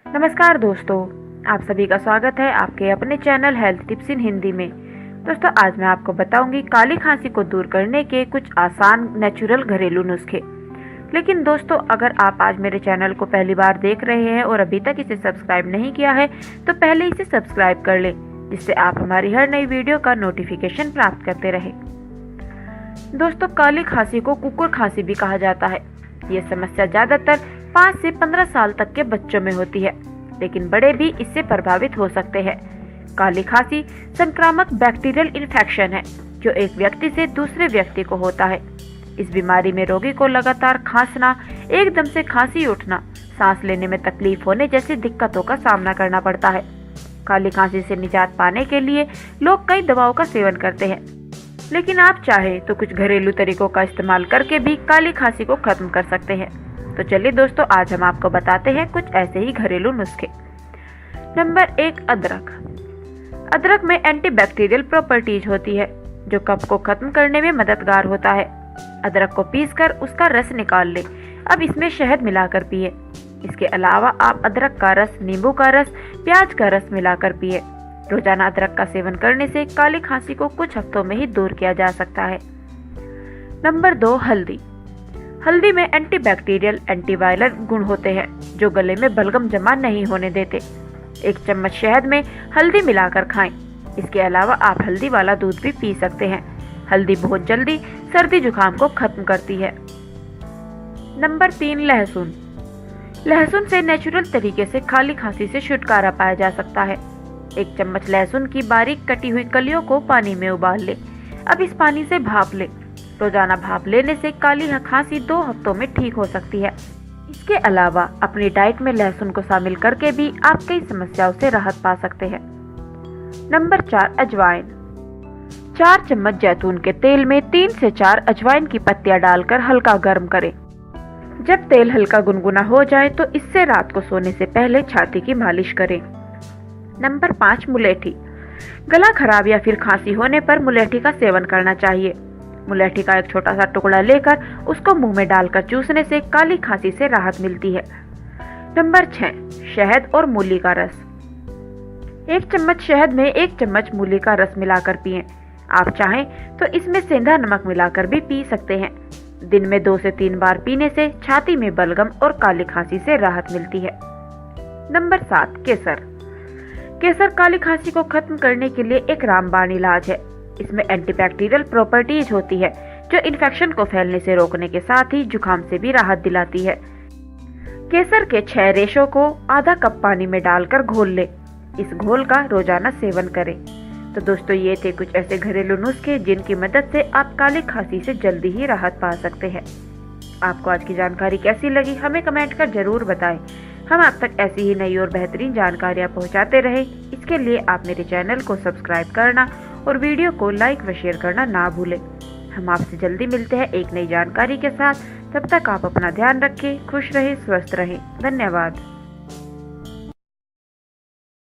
नमस्कार दोस्तों, आप सभी का स्वागत है आपके अपने चैनल हेल्थ टिप्स इन हिंदी में। दोस्तों, आज मैं आपको बताऊंगी काली खांसी को दूर करने के कुछ आसान नेचुरल घरेलू नुस्खे। लेकिन दोस्तों, अगर आप आज मेरे चैनल को पहली बार देख रहे हैं और अभी तक इसे सब्सक्राइब नहीं किया है तो पहले इसे सब्सक्राइब कर लें, जिससे आप हमारी हर नई वीडियो का नोटिफिकेशन प्राप्त करते रहें। दोस्तों, काली खांसी को कुकुर खांसी भी कहा जाता है। ये समस्या ज्यादातर 5 से 15 साल तक के बच्चों में होती है, लेकिन बड़े भी इससे प्रभावित हो सकते हैं। काली खांसी संक्रामक बैक्टीरियल इन्फेक्शन है जो एक व्यक्ति से दूसरे व्यक्ति को होता है। इस बीमारी में रोगी को लगातार खांसना, एकदम से खांसी उठना, सांस लेने में तकलीफ होने जैसी दिक्कतों का सामना करना पड़ता है। काली खांसी से निजात पाने के लिए लोग कई दवाओं का सेवन करते हैं, लेकिन आप चाहे तो कुछ घरेलू तरीकों का इस्तेमाल करके भी काली खांसी को खत्म कर सकते हैं। तो चलिए दोस्तों, आज हम आपको बताते हैं कुछ ऐसे ही घरेलू नुस्खे। नंबर 1, अदरक। अदरक में एंटीबैक्टीरियल प्रॉपर्टीज होती है जो कफ को खत्म करने में मददगार होता है। अदरक को पीसकर उसका रस निकाल लें। अब इसमें शहद मिलाकर पिए। इसके अलावा आप अदरक का रस, नींबू का रस, प्याज का रस मिलाकर पिए। रोजाना अदरक का सेवन करने से काली खांसी को कुछ हफ्तों में ही दूर किया जा सकता है। नंबर 2, हल्दी। हल्दी में एंटीबैक्टीरियल, एंटीवायरल गुण होते हैं जो गले में बलगम जमा नहीं होने देते। 1 चम्मच शहद में हल्दी मिलाकर खाएं। इसके अलावा आप हल्दी वाला दूध भी पी सकते हैं। हल्दी बहुत जल्दी सर्दी जुकाम को खत्म करती है। नंबर 3, लहसुन। लहसुन से नेचुरल तरीके से काली खांसी से छुटकारा पाया जा सकता है। 1 चम्मच लहसुन की बारीक कटी हुई कलियों को पानी में उबाल ले। अब इस पानी से भाप ले। रोजाना भाप लेने से काली खांसी 2 हफ्तों में ठीक हो सकती है। इसके अलावा अपनी डाइट में लहसुन को शामिल करके भी आप कई समस्याओं से राहत पा सकते हैं। नंबर 4, अजवाइन। 4 चम्मच जैतून के तेल में 3 से 4 अजवाइन की पत्तियां डालकर हल्का गर्म करें। जब तेल हल्का गुनगुना हो जाए तो इससे रात को सोने से पहले छाती की मालिश करें। नंबर 5, मुलेठी। गला खराब या फिर खांसी होने पर मुलेठी का सेवन करना चाहिए। मुलेठी का एक छोटा सा टुकड़ा लेकर उसको मुंह में डालकर चूसने से काली खांसी से राहत मिलती है। नंबर 6, शहद और मूली का रस। 1 चम्मच शहद में 1 चम्मच मूली का रस मिलाकर पिएं। आप चाहें तो इसमें सेंधा नमक मिलाकर भी पी सकते हैं। दिन में 2 से 3 बार पीने से छाती में बलगम और काली खांसी से राहत मिलती है। नंबर 7, केसर। केसर काली खांसी को खत्म करने के लिए एक रामबाण इलाज है। इसमें एंटीबैक्टीरियल प्रॉपर्टीज होती है जो इन्फेक्शन को फैलने से रोकने के साथ ही जुकाम से भी राहत दिलाती है। केसर के 6 रेशों को आधा कप पानी में डालकर घोल ले। इस घोल का रोजाना सेवन करें। तो दोस्तों, ये थे कुछ ऐसे घरेलू नुस्खे जिनकी मदद से आप काली खांसी से जल्दी ही राहत पा सकते हैं। आपको आज की जानकारी कैसी लगी हमें कमेंट कर जरूर बताएं। हम आप तक ऐसी ही नई और बेहतरीन जानकारियाँ पहुँचाते रहे। इसके लिए आप मेरे चैनल को सब्सक्राइब करना और वीडियो को लाइक व शेयर करना ना भूलें। हम आपसे जल्दी मिलते हैं एक नई जानकारी के साथ। तब तक आप अपना ध्यान रखें, खुश रहें, स्वस्थ रहें। धन्यवाद।